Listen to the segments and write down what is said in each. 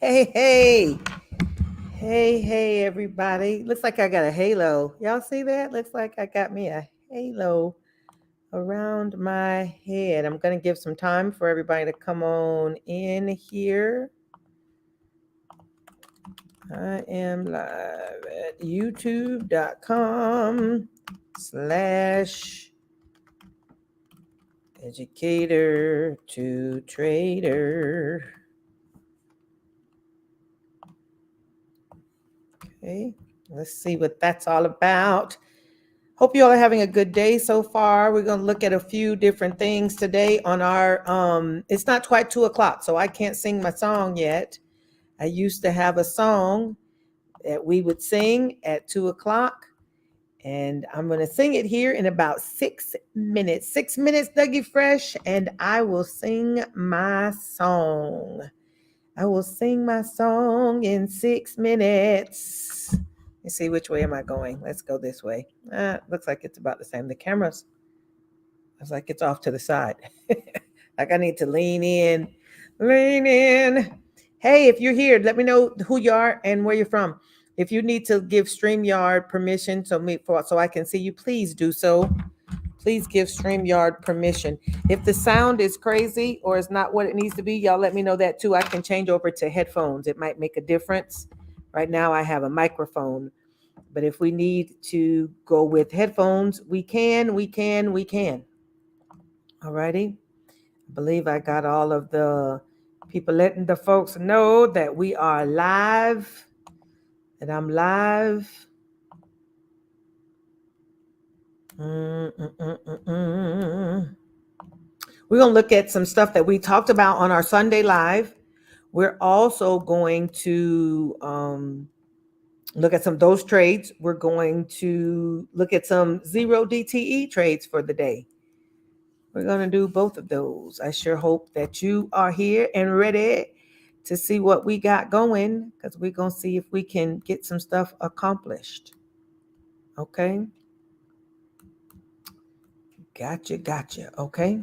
Hey, everybody. Looks like I got a halo. Y'all see that? Looks like I got me a halo around my head. I'm going to give some time for everybody to come on in here. I am live at youtube.com/Educator2Trader. Okay, let's see what that's all about. Hope you all are having a good day so far. We're going to look at a few different things today on our, it's not quite 2:00, so I can't sing my song yet. I used to have a song that we would sing at 2:00, and I'm going to sing it here in about 6 minutes. 6 minutes, Dougie Fresh, and I will sing my song. I will sing my song in 6 minutes. Let's see, which way am I going? Let's go this way. Looks like it's about the same. The camera's looks like it's off to the side. Like I need to lean in. Lean in. Hey, if you're here, let me know who you are and where you're from. If you need to give StreamYard permission so I can see you, please do so. Please give StreamYard permission. If the sound is crazy or it's not what it needs to be, y'all let me know that too. I can change over to headphones. It might make a difference. Right now I have a microphone, but if we need to go with headphones, we can. Alrighty. I believe I got all of the people letting the folks know that we are live, that I'm live. We're going to look at some stuff that we talked about on our Sunday live. We're also going to look at some of those trades. We're going to look at some 0 DTE trades for the day. We're going to do both of those. I sure hope that you are here and ready to see what we got going, because we're going to see if we can get some stuff accomplished. Okay? Gotcha. Okay?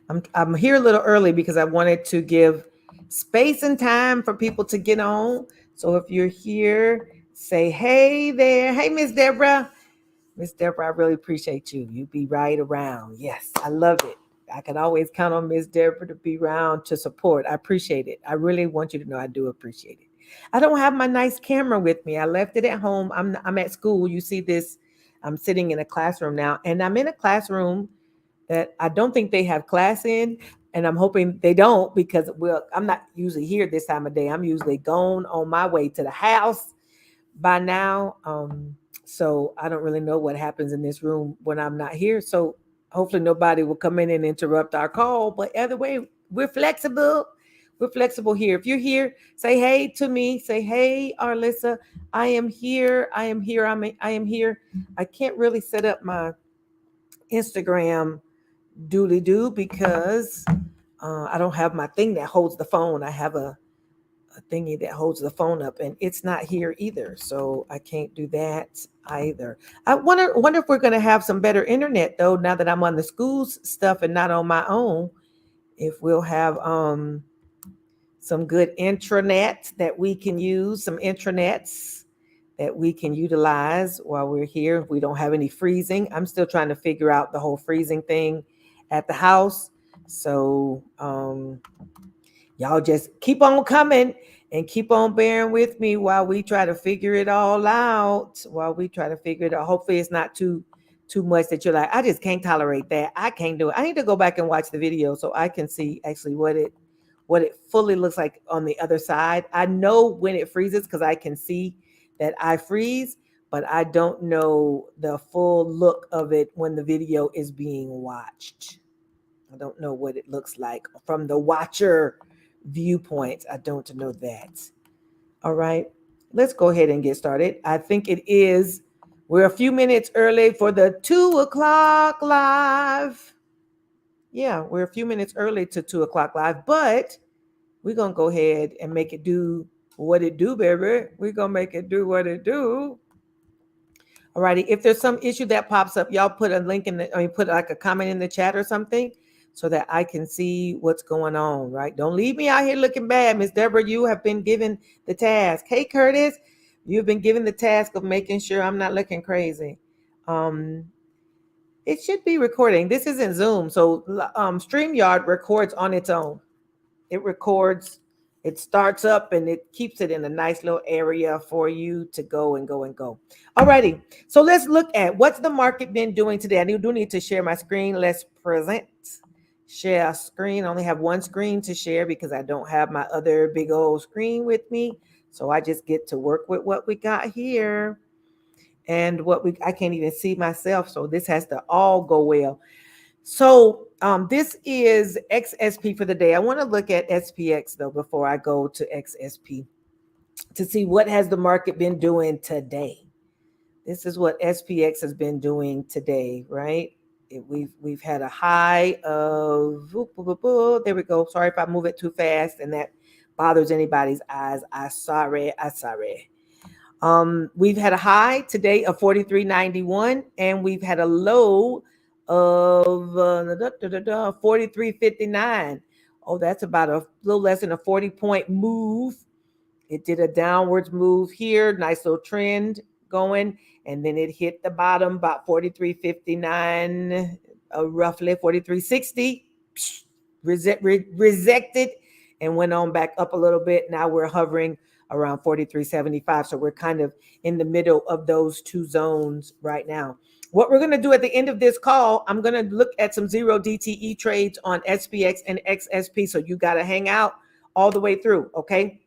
I'm here a little early because I wanted to give space and time for people to get on. So if you're here, say hey there. Hey, Miss Deborah. Miss Deborah, I really appreciate you. You be right around. Yes, I love it. I can always count on Miss Deborah to be around to support. I appreciate it. I really want you to know I do appreciate it. I don't have my nice camera with me. I left it at home. I'm at school. You see this. I'm sitting in a classroom now, and I'm in a classroom that I don't think they have class in, and I'm hoping they don't, because I'm not usually here this time of day. I'm usually gone on my way to the house by now. So I don't really know what happens in this room when I'm not here. So hopefully nobody will come in and interrupt our call. But either way, we're flexible. We're flexible here. If you're here, say hey to me. Say hey, Arlissa. I am here. I am here. I am here. I can't really set up my Instagram doodly doo because I don't have my thing that holds the phone. I have a thingy that holds the phone up, and it's not here either, so I can't do that either. I wonder if we're going to have some better internet though, now that I'm on the school's stuff and not on my own. If we'll have some good intranet that we can use, some intranets that we can utilize while we're here. If we don't have any freezing, I'm still trying to figure out the whole freezing thing at the house. So y'all just keep on coming and keep on bearing with me while we try to figure it all out. Hopefully it's not too much that you're like, I just can't tolerate that. I can't do it. I need to go back and watch the video so I can see actually what it fully looks like on the other side. I know when it freezes because I can see that I freeze, but I don't know the full look of it when the video is being watched. I don't know what it looks like from the watcher viewpoint. I don't know that. All right, let's go ahead and get started. I think we're a few minutes early for the 2:00 live. Yeah, we're a few minutes early to 2:00 live, but we're going to go ahead and make it do what it do, baby. We're going to make it do what it do. All righty. If there's some issue that pops up, y'all put a link put like a comment in the chat or something so that I can see what's going on, right? Don't leave me out here looking bad. Miss Deborah, you have been given the task. Hey, Curtis, you've been given the task of making sure I'm not looking crazy. It should be recording. This isn't Zoom, so StreamYard records on its own. It records, it starts up, and it keeps it in a nice little area for you to go and go and go. Alrighty, so let's look at what's the market been doing today. I do need to share my screen. Let's present. Share screen. I only have one screen to share because I don't have my other big old screen with me. So I just get to work with what we got here. And I can't even see myself, so this has to all go well. So this is XSP for the day. I want to look at SPX though before I go to XSP to see what has the market been doing today. This is what SPX has been doing today, right? We've had a high of, there we go. Sorry if I move it too fast and that bothers anybody's eyes. I sorry. We've had a high today of 43.91, and we've had a low of 43.59. Oh, that's about a little less than a 40-point move. It did a downwards move here, nice little trend going, and then it hit the bottom about 43.59, roughly 43.60, rejected, and went on back up a little bit. Now we're hovering around 43.75. So we're kind of in the middle of those two zones right now. What we're going to do at the end of this call, I'm going to look at some 0 DTE trades on SPX and XSP. So you got to hang out all the way through. Okay.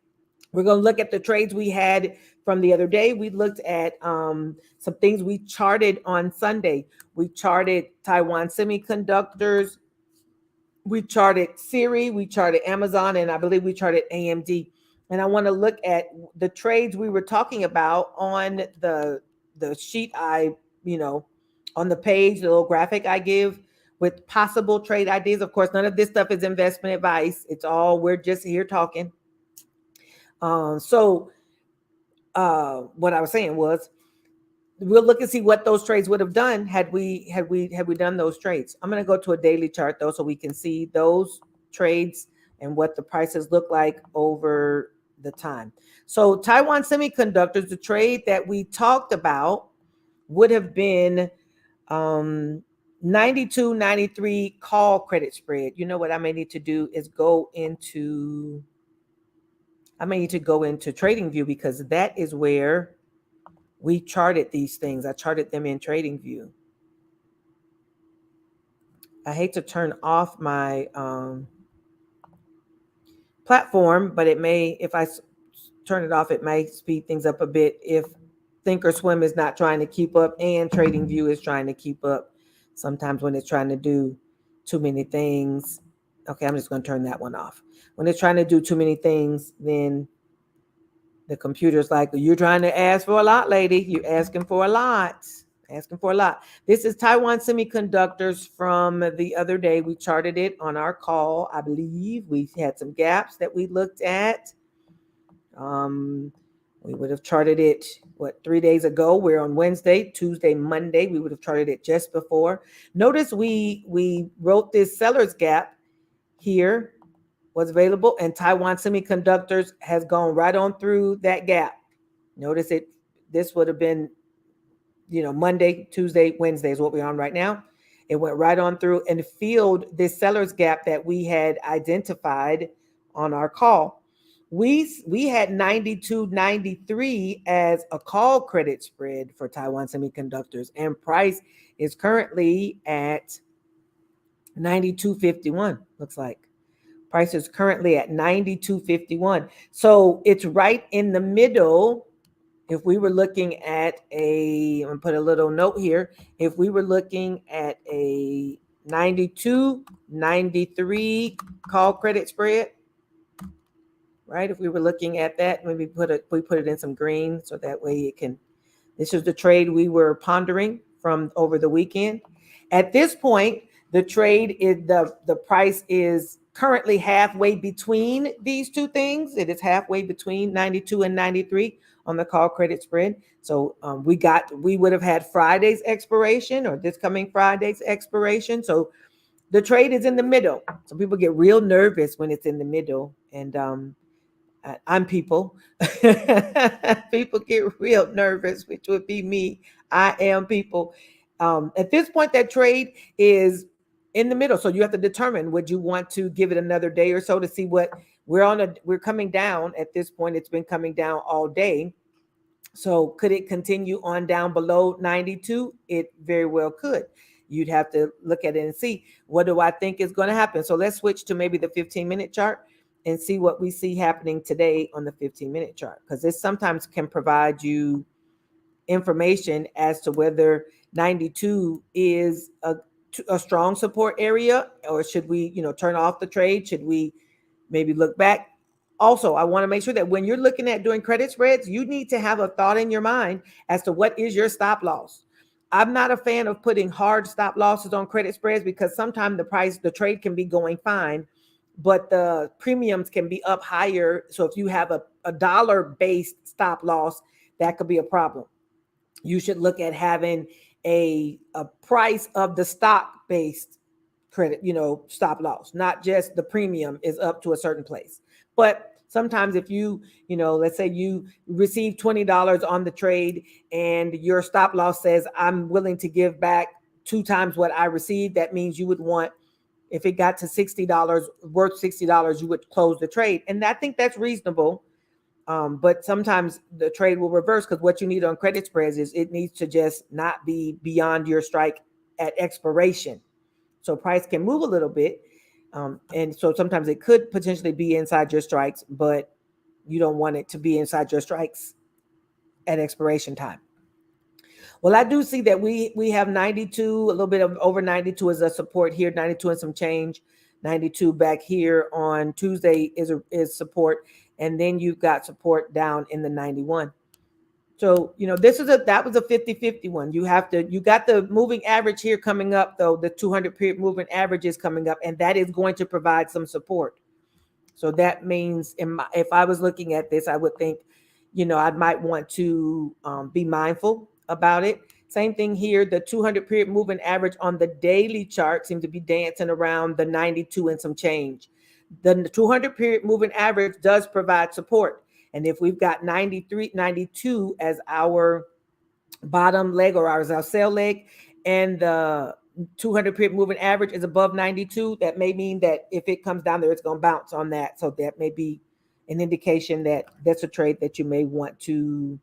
We're going to look at the trades we had from the other day. We looked at some things we charted on Sunday. We charted Taiwan Semiconductors. We charted Siri. We charted Amazon. And I believe we charted AMD. And I want to look at the trades we were talking about on the sheet on the page, the little graphic I give with possible trade ideas. Of course, none of this stuff is investment advice. It's all, we're just here talking. What I was saying was, we'll look and see what those trades would have done had we done those trades. I'm going to go to a daily chart though, so we can see those trades and what the prices look like over the time. So Taiwan Semiconductors, the trade that we talked about would have been 92.93 call credit spread. You know what I may need to do is go into TradingView, because that is where we charted these things. I charted them in TradingView. I hate to turn off my platform, but it may, if I turn it off, it may speed things up a bit if Thinkorswim is not trying to keep up and TradingView is trying to keep up. Sometimes when it's trying to do too many things, okay, I'm just going to turn that one off. When it's trying to do too many things, then the computer's like, you're trying to ask for a lot, lady. You're asking for a lot. This is Taiwan Semiconductors from the other day. We charted it on our call. I believe we had some gaps that we looked at. We would have charted it, 3 days ago? We're on Wednesday, Tuesday, Monday. We would have charted it just before. Notice we wrote this seller's gap here was available, and Taiwan Semiconductors has gone right on through that gap. Notice it. This would have been, Monday, Tuesday, Wednesday is what we're on right now. It went right on through and filled this seller's gap that we had identified on our call. We had 92.93 as a call credit spread for Taiwan Semiconductors, and price is currently at 92.51. Looks like price is currently at 92.51. So it's right in the middle. If we were looking at I'm going to put a little note here. If we were looking at a 92.93 call credit spread, right? If we were looking at that, maybe we put it in some green so that way it can. This is the trade we were pondering from over the weekend. At this point, the trade is the price is currently halfway between these two things. It is halfway between 92 and 93 on the call credit spread. So we would have had Friday's expiration, or this coming Friday's expiration. So the trade is in the middle. So people get real nervous when it's in the middle. And I'm people. People get real nervous, which would be me. I am people. At this point, that trade is in the middle. So you have to determine, would you want to give it another day or so to see what we're coming down at this point. It's been coming down all day. So could it continue on down below 92? It very well could. You'd have to look at it and see, what do I think is going to happen? So let's switch to maybe the 15-minute chart and see what we see happening today on the 15-minute chart, because this sometimes can provide you information as to whether 92 is a strong support area, or should we, turn off the trade? Should we maybe look back? Also, I want to make sure that when you're looking at doing credit spreads, you need to have a thought in your mind as to what is your stop loss. I'm not a fan of putting hard stop losses on credit spreads, because sometimes the trade can be going fine, but the premiums can be up higher. So if you have a dollar-based stop loss, that could be a problem. You should look at having a price of the stock-based credit, stop loss, not just the premium is up to a certain place. But sometimes if you, let's say you receive $20 on the trade and your stop loss says, I'm willing to give back 2 times what I received, that means you would want, if it got to $60, worth $60, you would close the trade. And I think that's reasonable. But sometimes the trade will reverse, because what you need on credit spreads is it needs to just not be beyond your strike at expiration. So price can move a little bit. And so sometimes it could potentially be inside your strikes, but you don't want it to be inside your strikes at expiration time. Well, I do see that we have 92, a little bit of over 92 as a support here, 92 and some change. 92 back here on Tuesday is support. And then you've got support down in the 91. So, that was a 50-50 one. You got the moving average here coming up, though. The 200 period moving average is coming up, and that is going to provide some support. So that means if I was looking at this, I would think, I might want to be mindful about it. Same thing here. The 200 period moving average on the daily chart seems to be dancing around the 92 and some change. The 200 period moving average does provide support. And if we've got 93, 92 as our bottom leg or our sell leg, and the 200 period moving average is above 92, that may mean that if it comes down there, it's going to bounce on that. So that may be an indication that that's a trade that you may want to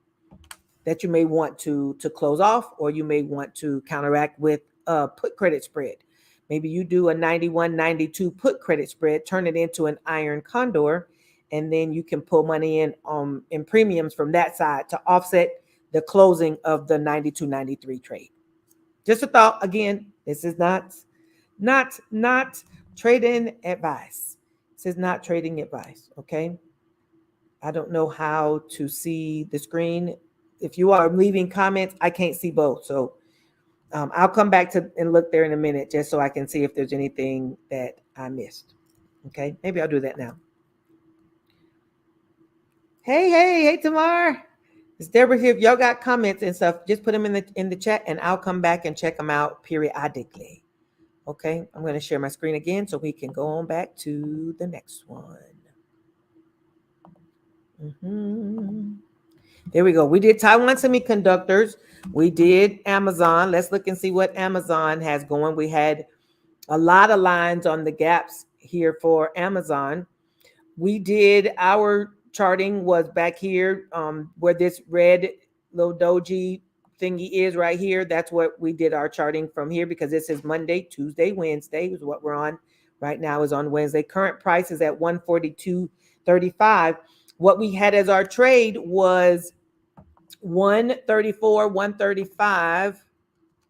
close off, or you may want to counteract with a put credit spread. Maybe you do a 91, 92 put credit spread, turn it into an iron condor, and then you can pull money in premiums from that side to offset the closing of the 92, 93 trade. Just a thought. Again, this is not trading advice. This is not trading advice, okay? I don't know how to see the screen. If you are leaving comments, I can't see both. So I'll come back and look there in a minute, just so I can see if there's anything that I missed. Okay, maybe I'll do that now. Hey, Tamar. It's Deborah here. If y'all got comments and stuff, just put them in the chat, and I'll come back and check them out periodically. Okay, I'm going to share my screen again so we can go on back to the next one. There we go. We did Taiwan Semiconductors. We did Amazon. Let's look and see what Amazon has going. We had a lot of lines on the gaps here for Amazon. We did our charting was back here where this red little doji thingy is right here. That's what we did our charting from here, because this is Monday, Tuesday, Wednesday is what we're on right now, is on Wednesday. Current price is at 142.35. What we had as our trade was 134, 135,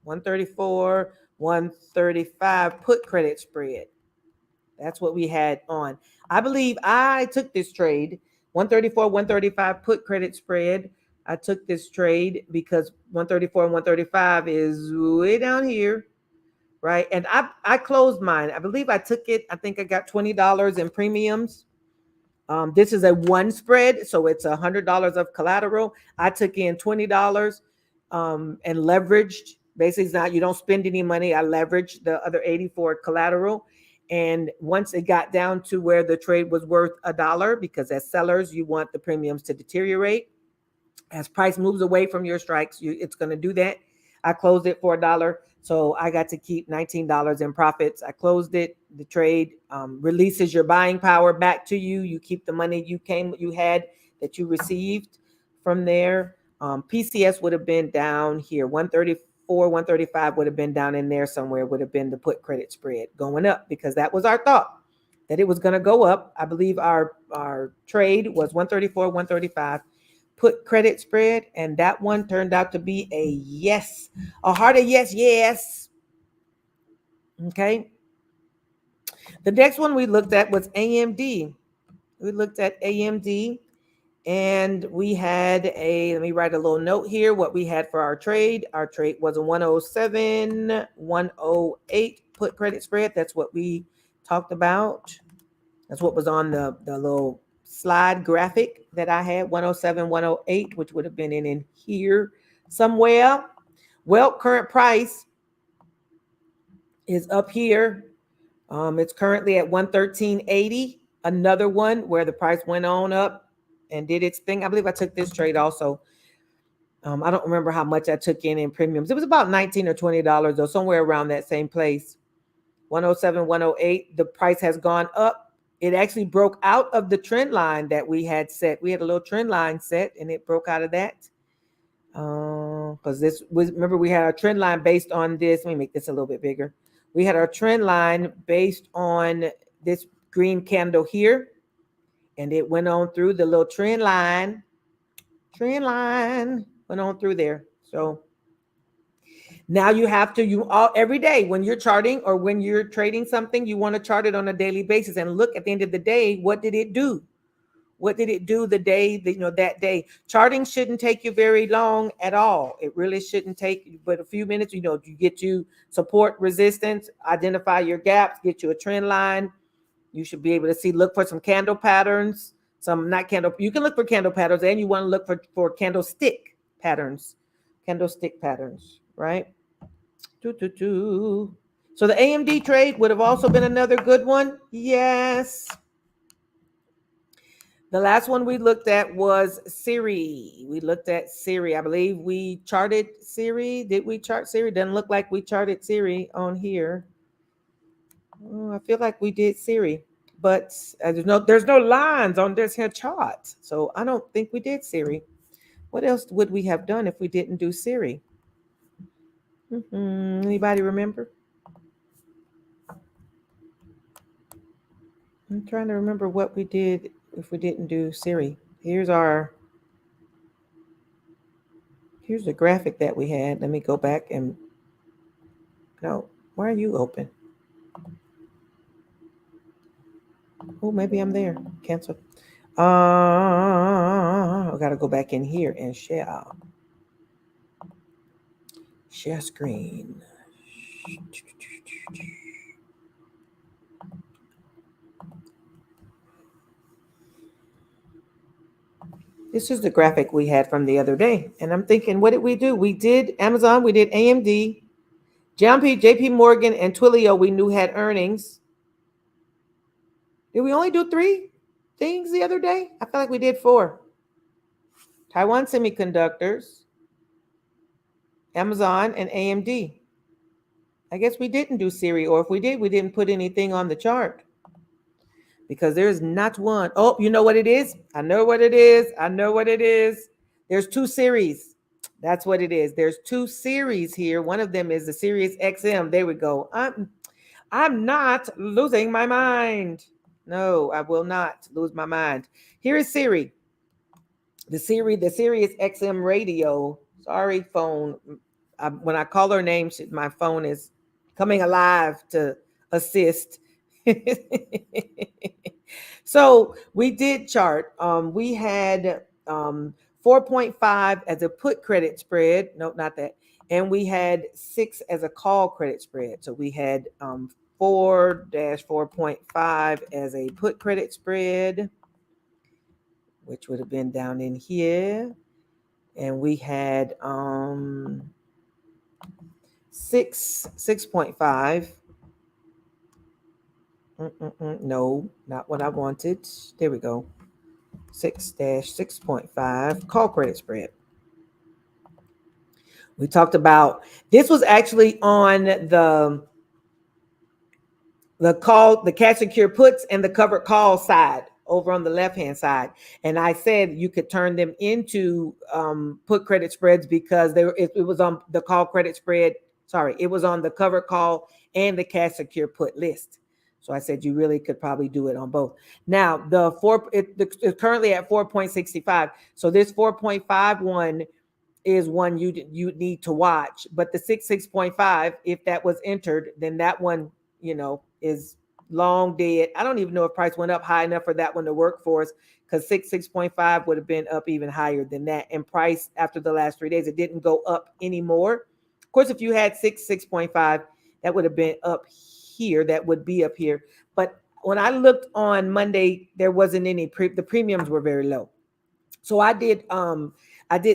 134, 135 put credit spread. That's what we had on. I believe I took this trade, 134, 135 put credit spread. I took this trade because 134 and 135 is way down here, right? And I closed mine. I believe I took it. I think I got $20 in premiums. This is a one spread, so it's $100 of collateral. I took in $20 and leveraged Basically, it's not, you don't spend any money. I leveraged the other 80 for collateral. And once it got down to where the trade was worth $1, because as sellers, you want the premiums to deteriorate. As price moves away from your strikes, it's going to do that. I closed it for $1, so I got to keep $19 in profits. I closed it. The trade releases your buying power back to you. You keep the money you had that you received from there. PCS would have been down here. 134, 135 would have been down in there somewhere. Would have been the put credit spread going up, because that was our thought, that it was going to go up. I believe our trade was 134, 135. Put credit spread, and that one turned out to be a yes, a hearty yes. Okay. The next one we looked at was AMD. We looked at AMD, and we had let me write a little note here, what we had for our trade. Our trade was a 107, 108 put credit spread. That's what we talked about. That's what was on the little slide graphic that I had, 107, 108, which would have been in here somewhere. Well, current price is up here. It's currently at 113.80. Another one where the price went on up and did its thing. I believe I took this trade also. I don't remember how much I took in premiums. It was about $19 or $20 or somewhere around that same place. 107, 108. The price has gone up. It actually broke out of the trend line that we had set. We had a little trend line set, and it broke out of that. Because this was, remember, we had our trend line based on this. Let me make this a little bit bigger. We had our trend line based on this green candle here, and it went on through the little trend line. Trend line went on through there. So now you have to, every day when you're charting or when you're trading something, you want to chart it on a daily basis and look at the end of the day, what did it do? What did it do the day that, that day? Charting shouldn't take you very long at all. It really shouldn't take but a few minutes. You get you support, resistance, identify your gaps, get you a trend line. You should be able to look for some candle patterns, you can look for candle patterns, and you want to look for candlestick patterns, right? So the AMD trade would have also been another good one. Yes. The last one we looked at was Siri. We looked at Siri. I believe we charted Siri. Did we chart Siri? Doesn't look like we charted Siri on here. I feel like we did Siri, but there's no lines on this here chart. So I don't think we did Siri. What else would we have done if we didn't do Siri? Anybody remember? I'm trying to remember what we did if we didn't do Siri. Here's the graphic that we had. Let me go back and no. Why are you open? Oh, maybe I'm there. Cancel. I gotta go back in here and share screen. This is the graphic we had from the other day. And I'm thinking, what did we do? We did Amazon, we did AMD, JP Morgan, and Twilio we knew had earnings. Did we only do 3 things the other day? I feel like we did 4. Taiwan Semiconductors, Amazon, and AMD. I guess we didn't do Siri, or if we did, we didn't put anything on the chart. Because there's not one. Oh, you know what it is? I know what it is. There's 2 series. That's what it is. There's 2 series here. One of them is the Sirius XM. There we go. I'm not losing my mind. No, I will not lose my mind. Here is Siri. The Sirius XM radio. Sorry, phone. When I call her name, my phone is coming alive to assist. So we did chart. We had 4.5 as a put credit spread. No, not that. And we had 6 as a call credit spread. So we had 4-4.5 as a put credit spread, which would have been down in here. And we had 6.5. No, not what I wanted. There we go. 6-6.5 call credit spread. We talked about this was actually on the cash secure puts and the covered call side over on the left hand side, and I said you could turn them into put credit spreads because it was on the call credit spread. Sorry, it was on the covered call and the cash secure put list. So I said you really could probably do it on both. Now it's currently at 4.65. So this 4.51 is one you need to watch. But the 6.5, if that was entered, then that one, is long dead. I don't even know if price went up high enough for that one to work for us, because 6.5 would have been up even higher than that. And price after the last 3 days, it didn't go up anymore. Of course, if you had 6.5, that would have been up here. That would be up here. But when I looked on Monday, there wasn't any the premiums were very low. So I did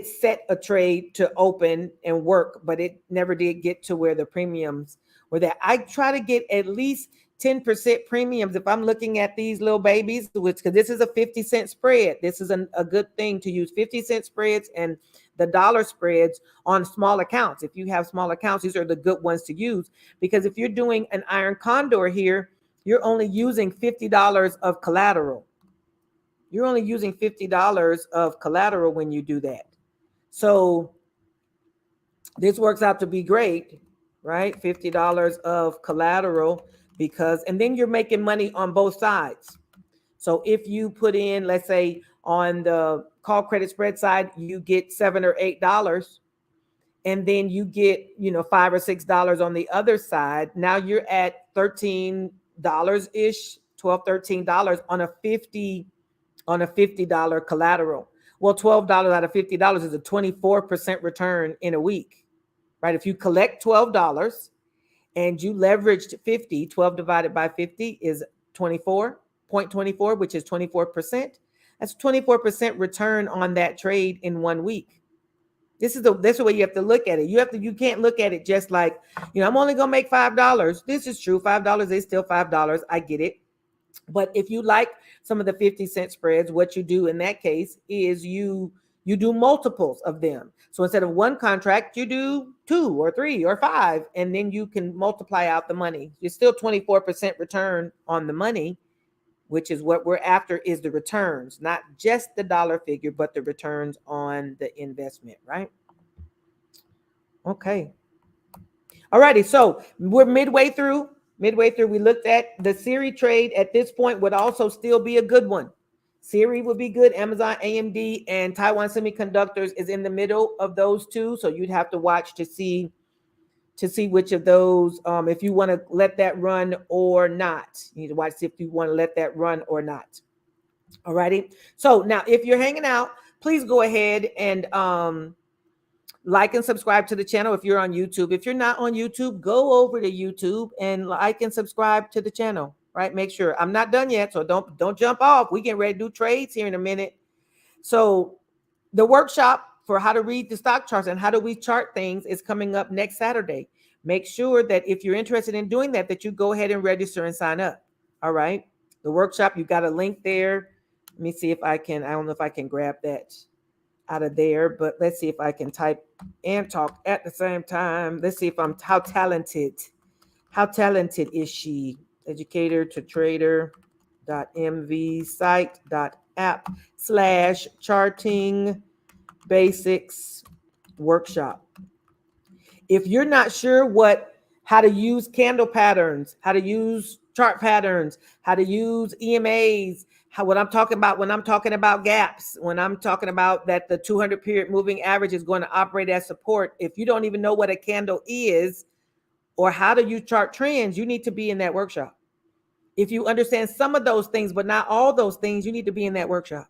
set a trade to open and work, but it never did get to where the premiums were there. I try to get at least 10% premiums if I'm looking at these little babies, because this is a 50-cent spread. This is a good thing to use 50-cent spreads and the dollar spreads on small accounts. If you have small accounts, these are the good ones to use, because if you're doing an iron condor here, you're only using $50 of collateral. You're only using $50 of collateral when you do that. So this works out to be great, right? $50 of collateral, and then you're making money on both sides. So if you put in, let's say on the call credit spread side, you get $7 or $8, and then you get, $5 or $6 on the other side. Now you're at $13-ish, $12, $13 on a $50 collateral. Well, $12 out of $50 is a 24% return in a week, right? If you collect $12 and you leveraged 50, 12 divided by 50 is 24.24, which is 24%. That's 24% return on that trade in 1 week. This is the way you have to look at it. You can't look at it just like, I'm only going to make $5. This is true. $5 is still $5. I get it. But if you like some of the 50-cent spreads, what you do in that case is you do multiples of them. So instead of one contract, you do 2 or 3 or 5, and then you can multiply out the money. You're still 24% return on the money, which is what we're after, is the returns, not just the dollar figure, but the returns on the investment, right? Okay. All righty. So we're midway through. We looked at the Siri trade. At this point would also still be a good one. Siri would be good. Amazon, AMD, and Taiwan Semiconductors is in the middle of those two. So you'd have to watch to see which of those, if you want to let that run or not. You need to watch if you want to let that run or not. All righty. So now if you're hanging out, please go ahead and like and subscribe to the channel if you're on YouTube. If you're not on YouTube, go over to YouTube and like and subscribe to the channel, right? Make sure. I'm not done yet, so don't jump off. We getting ready to do trades here in a minute. So the workshop for how to read the stock charts and how do we chart things is coming up next Saturday. Make sure that if you're interested in doing that you go ahead and register and sign up. All right. The workshop, you've got a link there. Let me see if I can, I don't know if I can grab that out of there, but let's see if I can type and talk at the same time. Let's see if how talented is she? Educator2Trader.mvsite.app/charting basics workshop. If you're not sure how to use candle patterns, how to use chart patterns, how to use EMAs, what I'm talking about when I'm talking about gaps, when I'm talking about that the 200 period moving average is going to operate as support. If you don't even know what a candle is or how to use chart trends, you need to be in that workshop. If you understand some of those things, but not all those things, you need to be in that workshop.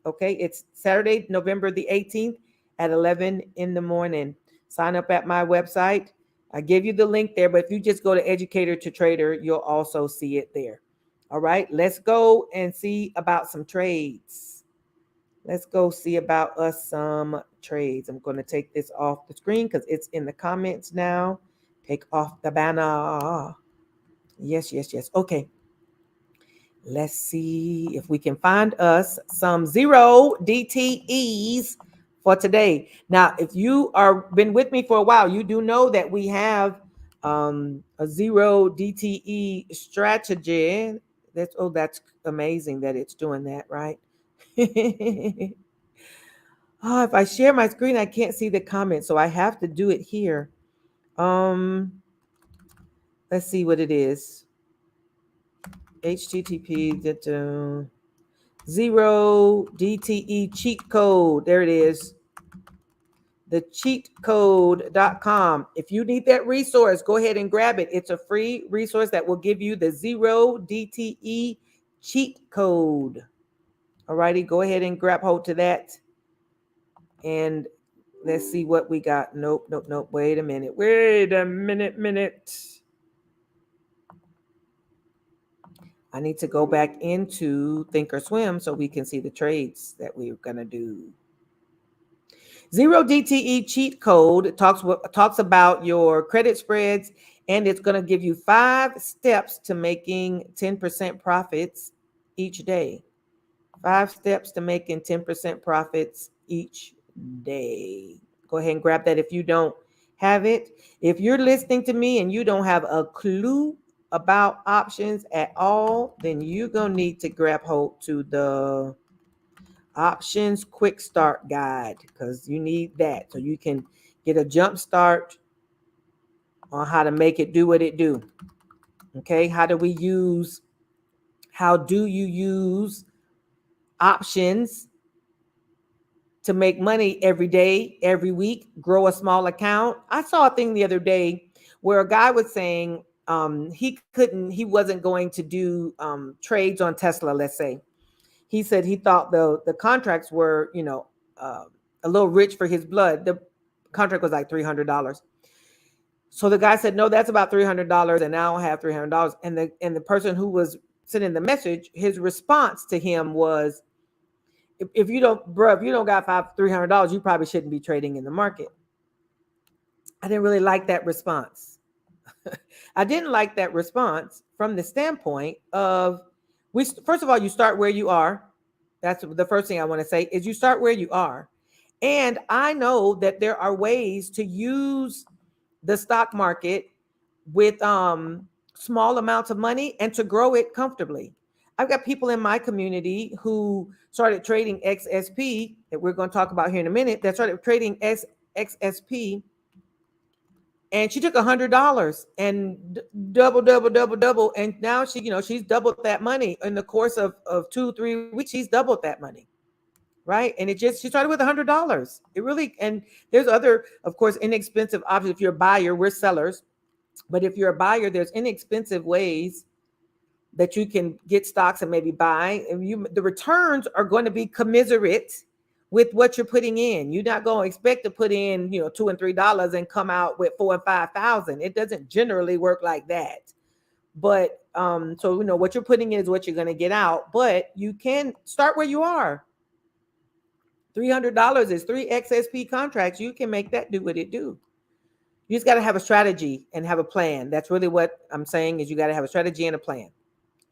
Okay. It's Saturday, November the 18th at 11 in the morning. Sign up at my website. I give you the link there, but if you just go to Educator to Trader, you'll also see it there. All right, let's go and see about some trades. Let's go see about us some trades. I'm going to take this off the screen because it's in the comments now. Take off the banner. Yes, yes, yes. Okay. Let's see if we can find us some 0 DTEs for today. Now, if you are been with me for a while, you do know that we have a 0 DTE strategy. That's amazing that it's doing that, right? Oh, if I share my screen, I can't see the comments, so I have to do it here. Let's see what it is. HTTP 0 DTE cheat code. There it is. The cheatcode.com. If you need that resource, go ahead and grab it. It's a free resource that will give you the 0 DTE cheat code. All righty, go ahead and grab hold to that. And let's see what we got. Nope. Wait a minute. I need to go back into Thinkorswim so we can see the trades that we're going to do. 0 DTE cheat code talks about your credit spreads, and it's going to give you 5 steps to making 10% profits each day. 5 steps to making 10% profits each day. Go ahead and grab that if you don't have it. If you're listening to me and you don't have a clue about options at all, then you're going to need to grab hold to the options quick start guide, because you need that so you can get a jump start on how to make it do what it do. Okay, how do you use options to make money every day, every week, grow a small account? I saw a thing the other day where a guy was saying he wasn't going to do trades on Tesla, let's say. He said he thought the contracts were, a little rich for his blood. The contract was like $300. So the guy said, no, that's about $300, and I don't have $300. And the person who was sending the message, his response to him was, if you don't got $300, you probably shouldn't be trading in the market. I didn't really like that response. I didn't like that response from the standpoint of, first of all, you start where you are. That's the first thing I want to say, is you start where you are. And I know that there are ways to use the stock market with small amounts of money and to grow it comfortably. I've got people in my community who started trading XSP, that we're going to talk about here in a minute, that started trading XSP, and she took $100 and double, and now she's doubled that money in the course of 2-3 weeks. She's doubled that money, right? And she started with $100. It really, and there's other, of course, inexpensive options. If you're a buyer, we're sellers, but if you're a buyer, there's inexpensive ways that you can get stocks and maybe buy. And the returns are going to be commensurate with what you're putting in. You're not going to expect to put in, $2 and $3 and come out with 4,000 and 5,000. It doesn't generally work like that. But so what you're putting in is what you're going to get out. But you can start where you are. $300 is 3 XSP contracts. You can make that do what it do. You just got to have a strategy and have a plan. That's really what I'm saying, is you got to have a strategy and a plan.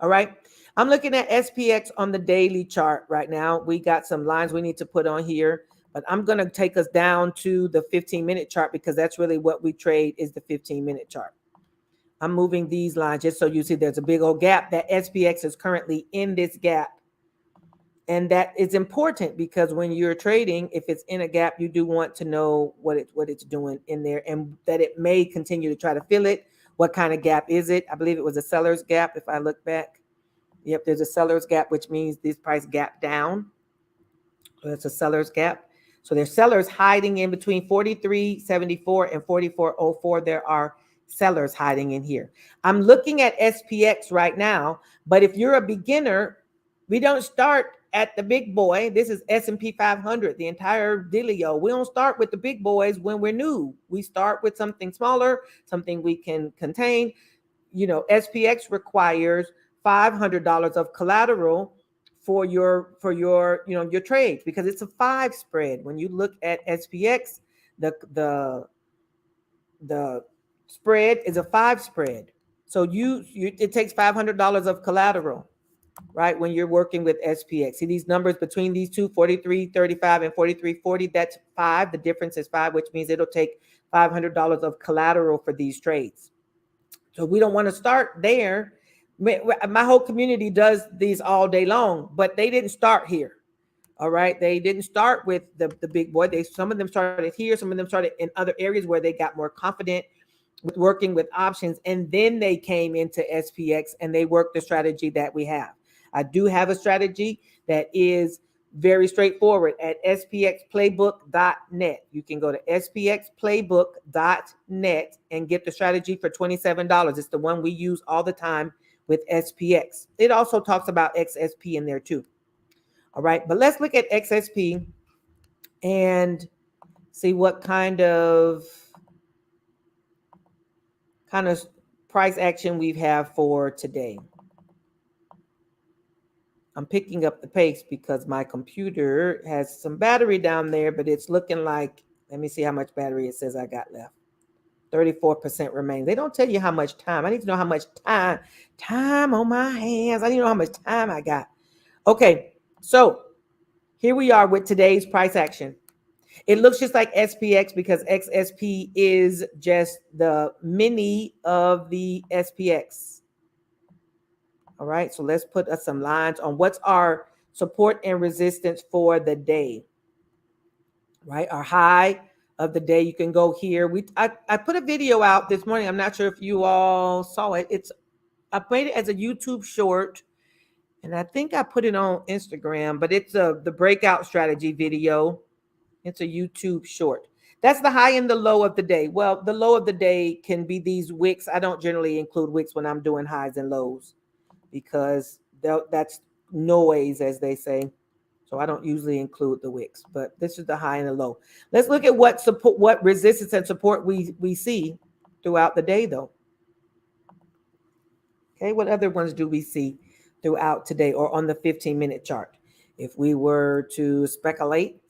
All right. I'm looking at SPX on the daily chart right now. We got some lines we need to put on here, but I'm going to take us down to the 15-minute chart, because that's really what we trade, is the 15-minute chart. I'm moving these lines just so you see there's a big old gap. That SPX is currently in this gap. And that is important, because when you're trading, if it's in a gap, you do want to know what it's doing in there, and that it may continue to try to fill it. What kind of gap is it? I believe it was a seller's gap, if I look back. Yep, there's a seller's gap, which means this price gap down. So that's a seller's gap. So there's sellers hiding in between 43.74 and 44.04. There are sellers hiding in here. I'm looking at SPX right now, but if you're a beginner, we don't start at the big boy. This is S&P 500, the entire dealio. We don't start with the big boys when we're new. We start with something smaller, something we can contain. SPX requires $500 of collateral for your trades, because it's a 5 spread. When you look at SPX, the spread is a 5 spread. So it takes $500 of collateral, right? When you're working with SPX. See these numbers between these two, 43.35 and 43.40, that's 5. The difference is 5, which means it'll take $500 of collateral for these trades. So we don't want to start there. My whole community does these all day long, but they didn't start here. All right. They didn't start with the big boy. Some of them started here. Some of them started in other areas where they got more confident with working with options. And then they came into SPX and they worked the strategy that we have. I do have a strategy that is very straightforward at spxplaybook.net. You can go to spxplaybook.net and get the strategy for $27. It's the one we use all the time with SPX. It also talks about XSP in there too. All right, but let's look at XSP and see what kind of price action we have for today. I'm picking up the pace because my computer has some battery down there, but it's looking like, let me see how much battery it says I got left. 34% remains. They don't tell you how much time. I need to know how much time on my hands. I need to know how much time I got. Okay, so here we are with today's price action. It looks just like SPX because XSP is just the mini of the SPX. All right, so let's put some lines on what's our support and resistance for the day. Right, our high of the day. You can go here. I put a video out this morning. I'm not sure if you all saw it. I played it as a YouTube short, and I think I put it on Instagram. But it's the breakout strategy video. It's a YouTube short. That's the high and the low of the day. Well, the low of the day can be these wicks. I don't generally include wicks when I'm doing highs and lows because that's noise, as they say. So I don't usually include the wicks, but this is the high and the low. Let's look at what resistance and support we see throughout the day, though. Okay, what other ones do we see throughout today or on the 15-minute chart? If we were to speculate,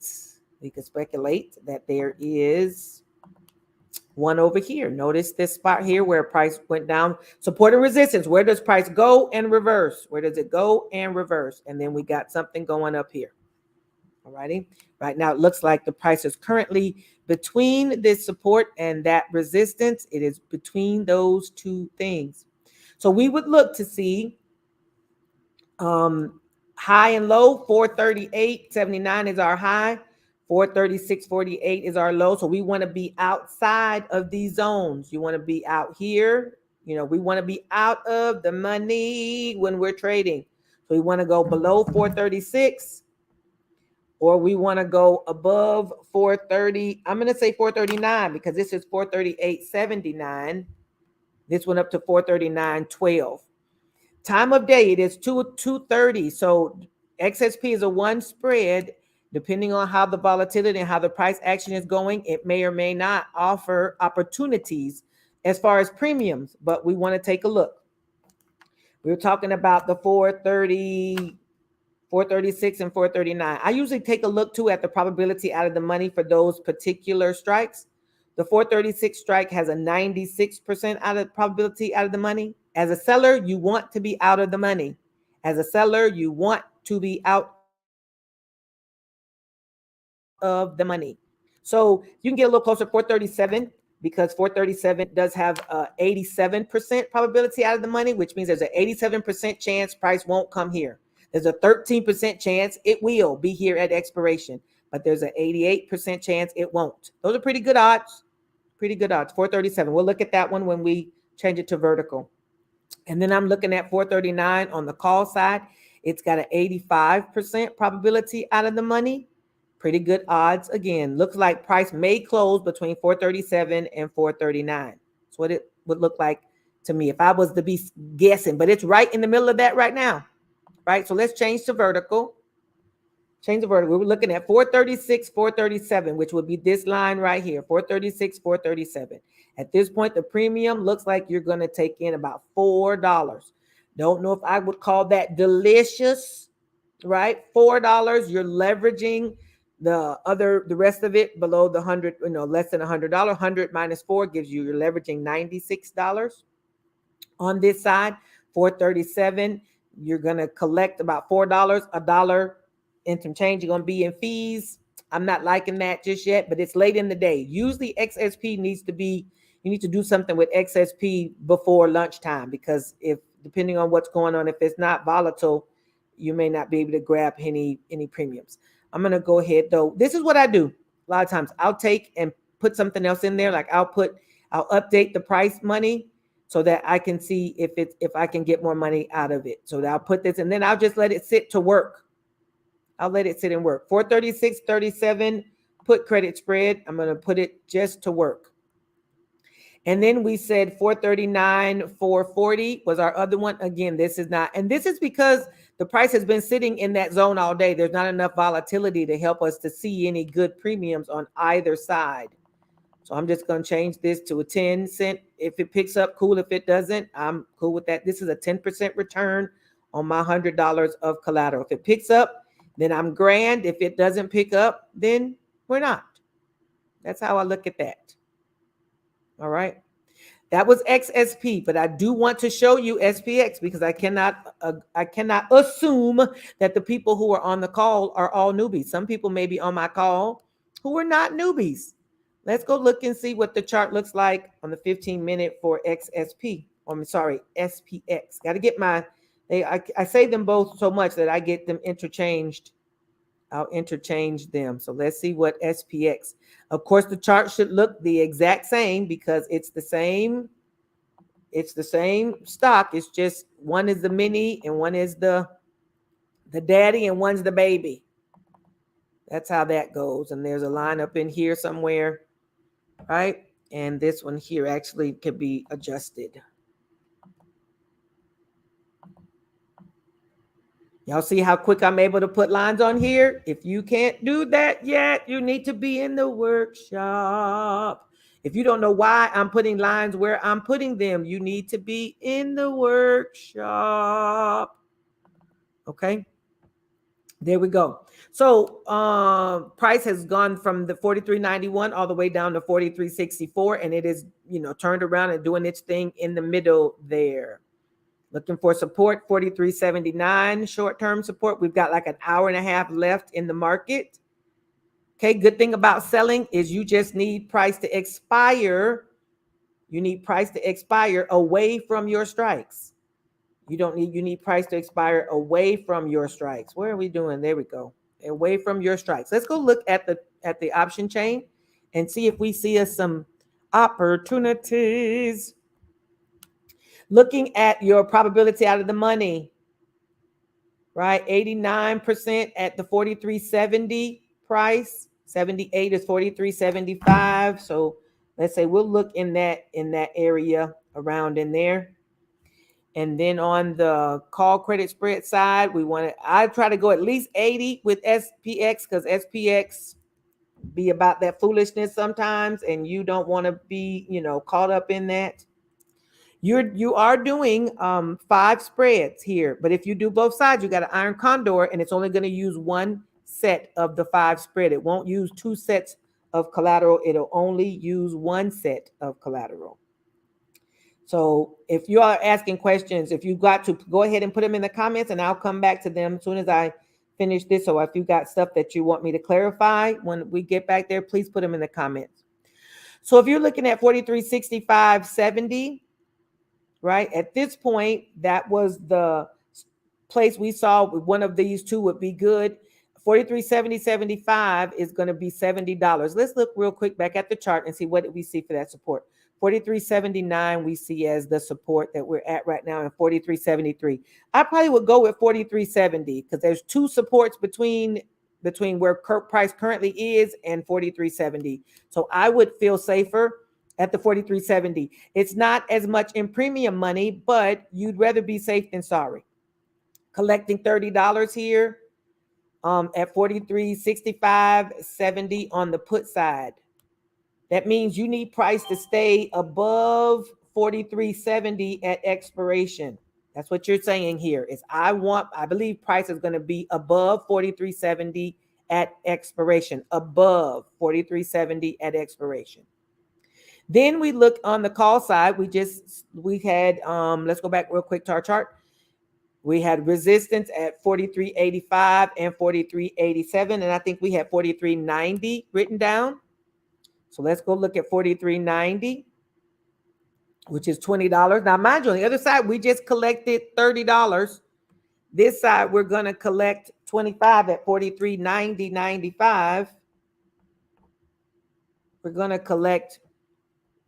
we could speculate that there is one over here. Notice this spot here where price went down. Support and resistance. Where does price go and reverse? Where does it go and reverse? And then we got something going up here. All righty. Right now, it looks like the price is currently between this support and that resistance. It is between those two things. So we would look to see high and low. 438.79 is our high. 436.48 is our low. So we want to be outside of these zones. You want to be out here. We want to be out of the money when we're trading. So we want to go below 436 or we want to go above 430. I'm going to say 439 because this is 438.79. This went up to 439.12. Time of day, it is 2:30. So XSP is a one spread. Depending on how the volatility and how the price action is going, it may or may not offer opportunities as far as premiums, but we want to take a look. We were talking about the 430, 436, and 439. I usually take a look too at the probability out of the money for those particular strikes. The 436 strike has a 96% out of probability out of the money. As a seller, you want to be out of the money. As a seller, you want to be out of the money. So you can get a little closer to 437 because 437 does have a 87% probability out of the money, which means there's an 87% chance price won't come here. There's a 13% chance it will be here at expiration, but there's an 88% chance it won't. Those are pretty good odds. Pretty good odds. 437. We'll look at that one when we change it to vertical. And then I'm looking at 439 on the call side. It's got an 85% probability out of the money. Pretty good odds. Again, looks like price may close between 437 and 439. That's what it would look like to me if I was to be guessing. But it's right in the middle of that right now. Right? So let's change to vertical. Change the vertical. We're looking at 436, 437, which would be this line right here. 436, 437. At this point, the premium looks like you're going to take in about $4. Don't know if I would call that delicious. Right? $4. You're leveraging The rest of it below the 100, less than $100. 100 minus 4 gives you, you're leveraging $96 on this side. 437, you're going to collect about $4, a dollar and some change. You're going to be in fees. I'm not liking that just yet, but it's late in the day. Usually XSP needs to be, you need to do something with XSP before lunchtime, because if, depending on what's going on, if it's not volatile, you may not be able to grab any premiums. I'm going to go ahead though. This is what I do. A lot of times I'll take and put something else in there. Like I'll update the price money so that I can see if I can get more money out of it. So that I'll put this, and then I'll just let it sit to work. I'll let it sit and work. 436.37, put credit spread. I'm going to put it just to work. And then we said 439.440 was our other one. Again, this is not, and this is because the price has been sitting in that zone all day. There's not enough volatility to help us to see any good premiums on either side. So I'm just going to change this to a 10 cent. If it picks up, cool. If it doesn't, I'm cool with that. This is a 10% return on my $100 of collateral. If it picks up, then I'm grand. If it doesn't pick up, then we're not. That's how I look at that. All right. That was XSP, but I do want to show you SPX because I cannot assume that the people who are on the call are all newbies. Some people may be on my call who are not newbies. Let's go look and see what the chart looks like on the 15-minute for XSP. I'm sorry, SPX. Got to get I say them both so much that I get them interchanged. I'll interchange them. So let's see what SPX. Of course, the chart should look the exact same because it's the same. It's the same stock. It's just one is the mini and one is the daddy and one's the baby. That's how that goes. And there's a line up in here somewhere, right? And this one here actually can be adjusted. Y'all see how quick I'm able to put lines on here? If you can't do that yet, you need to be in the workshop. If you don't know why I'm putting lines where I'm putting them, you need to be in the workshop. Okay. There we go. So price has gone from the 43.91 all the way down to 43.64, and it is, turned around and doing its thing in the middle there. Looking for support, 43.79 short-term support. We've got like an hour and a half left in the market. Okay, good thing about selling is you just need price to expire. You need price to expire away from your strikes. You need price to expire away from your strikes. Where are we doing? There we go. Away from your strikes. Let's go look at the option chain and see if we see some opportunities. Looking at your probability out of the money, right? 89% at the 43.70 price. 78 is 43.75. So let's say we'll look in that area around in there. And then on the call credit spread side, I try to go at least 80 with SPX because SPX be about that foolishness sometimes, and you don't want to be, caught up in that. You are doing 5 spreads here, but if you do both sides, you got an iron condor, and it's only going to use one set of the 5 spread. It won't use 2 sets of collateral. It'll only use 1 set of collateral. So if you are asking questions, if you got to go ahead and put them in the comments, and I'll come back to them as soon as I finish this. So if you got stuff that you want me to clarify when we get back there, please put them in the comments. So if you're looking at 43.65.70, right? At this point, that was the place we saw one of these two would be good. 43.70.75 is going to be $70. Let's look real quick back at the chart and see what did we see for that support. 43.79 we see as the support that we're at right now, and 43.73. I probably would go with 43.70 because there's 2 supports between where price currently is and 43.70. So I would feel safer at the 43.70. It's not as much in premium money, but you'd rather be safe than sorry. Collecting $30 here at 43.65.70 on the put side. That means you need price to stay above 43.70 at expiration. That's what you're saying here is I believe price is going to be above 43.70 at expiration, above 43.70 at expiration. Then we look on the call side. We had let's go back real quick to our chart. We had resistance at 43.85 and 43.87, and I think we had 43.90 written down. So let's go look at 43.90, which is $20. Now, mind you, on the other side, we just collected $30. This side, we're going to collect 25 at 43.90.95. We're going to collect,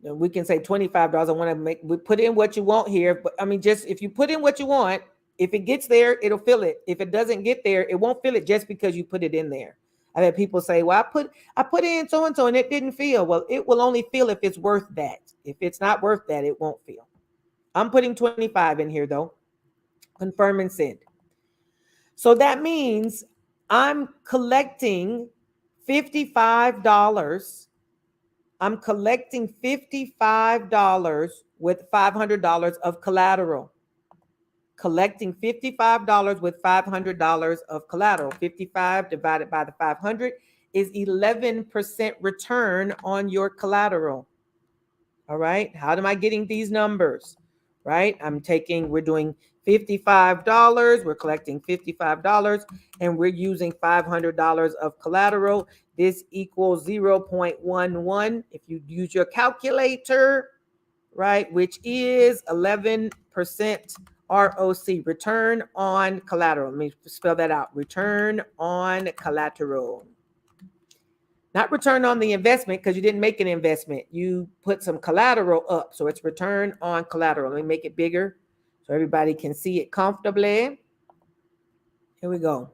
we can say $25. I want to we put in what you want here, but I mean, just if you put in what you want, if it gets there, it'll fill it. If it doesn't get there, it won't fill it just because you put it in there. I've had people say, well, I put in so-and-so and it didn't fill. Well, it will only fill if it's worth that. If it's not worth that, it won't fill. I'm putting 25 in here though. Confirm and send. So that means I'm collecting $55. I'm collecting $55 with $500 of collateral. Collecting $55 with $500 of collateral. 55 divided by the 500 is 11% return on your collateral. All right. How am I getting these numbers? Right. We're doing $55. We're collecting $55 and we're using $500 of collateral. This equals 0.11. If you use your calculator, right, which is 11% ROC, return on collateral. Let me spell that out. Return on collateral. Not return on the investment because you didn't make an investment. You put some collateral up. So it's return on collateral. Let me make it bigger so everybody can see it comfortably. Here we go.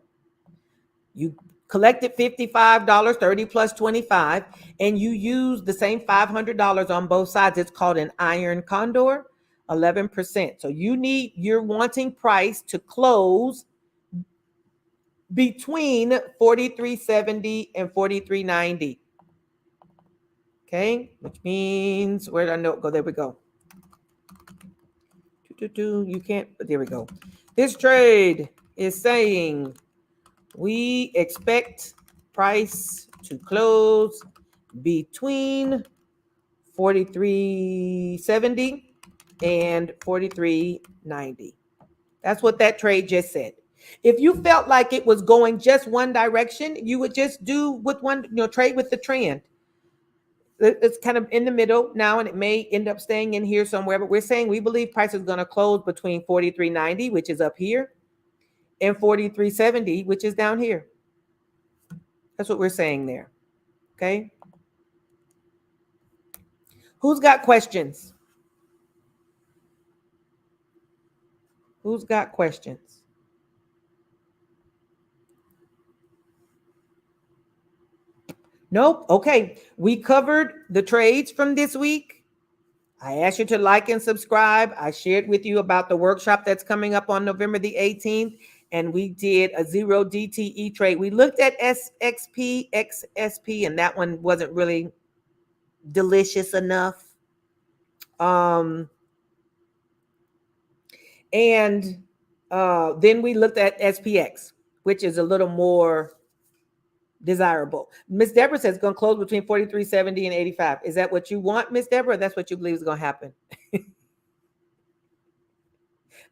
You collected $55, 30 plus 25, and you use the same $500 on both sides. It's called an iron condor, 11%. So you're wanting price to close between 43.70 and 43.90. Okay, which means, where did our note go? There we go. You can't, but there we go. This trade is saying we expect price to close between 43.70 and 43.90. That's what that trade just said. If you felt like it was going just one direction, you would just do with one, trade with the trend. It's kind of in the middle now, and it may end up staying in here somewhere, but we're saying we believe price is going to close between 43.90, which is up here, and 43.70, which is down here. That's what we're saying there. Okay. Who's got questions? Who's got questions? Nope. Okay. We covered the trades from this week. I asked you to like and subscribe. I shared with you about the workshop that's coming up on November the 18th, and we did a 0 DTE trade. We looked at SXP, XSP, and that one wasn't really delicious enough. And then we looked at SPX, which is a little more desirable. Miss Deborah says it's going to close between 43.70 and 85. Is that what you want, Miss Deborah? That's what you believe is going to happen.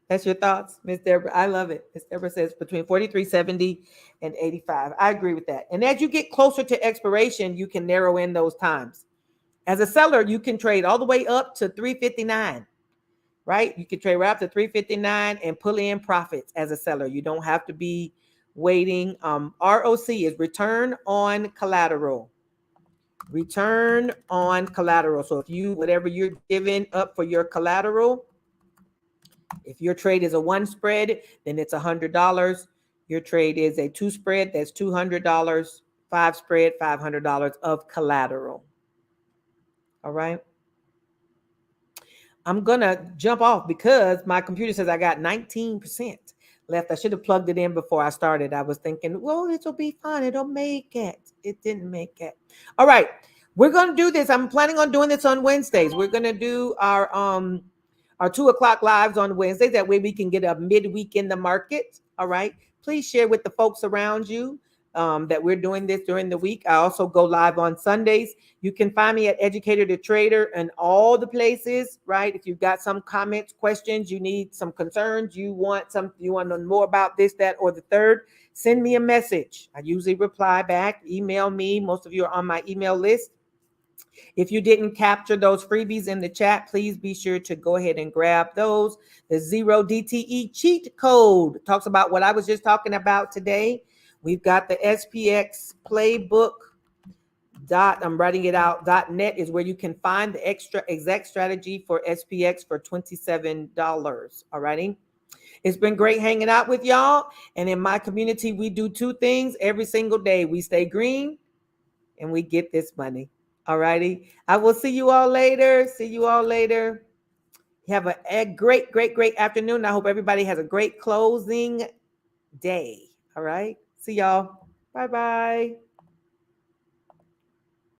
That's your thoughts, Miss Deborah? I love it. Miss Deborah says between 43.70 and 85. I agree with that. And as you get closer to expiration, you can narrow in those times. As a seller, you can trade all the way up to 359, right? You can trade right up to 359 and pull in profits as a seller. You don't have to be waiting. ROC is return on collateral. Return on collateral. So if whatever you're giving up for your collateral, if your trade is a 1 spread, then it's $100. Your trade is a 2 spread, that's $200. 5 spread, $500 of collateral. All right. I'm going to jump off because my computer says I got 19% left. I should have plugged it in before I started. I was thinking, well, it'll be fine. It'll make it. It didn't make it. All right. We're going to do this. I'm planning on doing this on Wednesdays. We're going to do our 2 o'clock lives on Wednesdays. That way we can get a midweek in the market. All right. Please share with the folks around you. that we're doing this during the week. I also go live on Sundays. You can find me at Educator2Trader and all the places, right? If you've got some comments, questions, you need some concerns, you want to know more about this, that, or the third, send me a message. I usually reply back. Email me. Most of you are on my email list. If you didn't capture those freebies in the chat, please be sure to go ahead and grab those. The 0DTE cheat code talks about what I was just talking about today. We've got the SPX playbook. I'm writing it out. .net is where you can find the exact strategy for SPX for $27. All righty. It's been great hanging out with y'all. And in my community, we do two things every single day. We stay green and we get this money. All righty. I will see you all later. See you all later. Have a great, great, great afternoon. I hope everybody has a great closing day. All right. See y'all. Bye-bye.